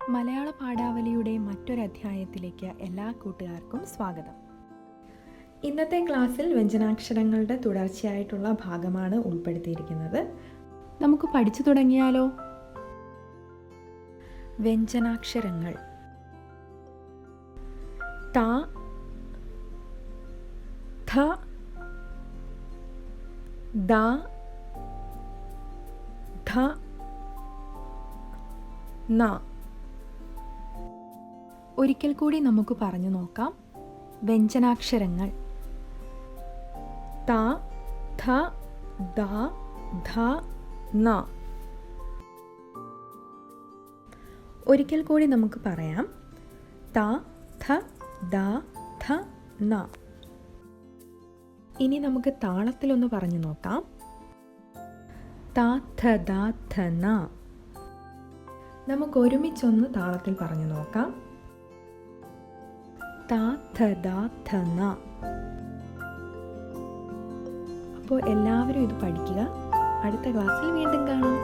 മലയാള പാഠാവലിയുടെ മറ്റൊരധ്യായത്തിലേക്ക് എല്ലാ കൂട്ടുകാർക്കും സ്വാഗതം. ഇന്നത്തെ ക്ലാസ്സിൽ വ്യഞ്ജനാക്ഷരങ്ങളുടെ തുടർച്ചയായിട്ടുള്ള ഭാഗമാണ് ഉൾപ്പെടുത്തിയിരിക്കുന്നത്. നമുക്ക് പഠിച്ചു തുടങ്ങിയാലോ? വ്യഞ്ജനാക്ഷരങ്ങൾ: ത, ഥ, ദ, ധ, ന. ഒരിക്കൽ കൂടി നമുക്ക് പറഞ്ഞു നോക്കാം. വ്യഞ്ജനാക്ഷരങ്ങൾ: ത, ഥ, ദ, ധ, ന. ഒരിക്കൽ കൂടി നമുക്ക് പറയാം. ത, ഥ, ദ, ധ, ന. ഇനി നമുക്ക് താളത്തിലൊന്ന് പറഞ്ഞു നോക്കാം. ത, ഥ, ദ, ധ, ന. നമുക്ക് ഒരുമിച്ചൊന്ന് താളത്തിൽ പറഞ്ഞു നോക്കാം. ത, ഥ, ദ, ധ, ന. അപ്പോൾ എല്ലാവരും ഇത് പഠിക്കുക. അടുത്ത ക്ലാസ്സിൽ വീണ്ടും കാണാം.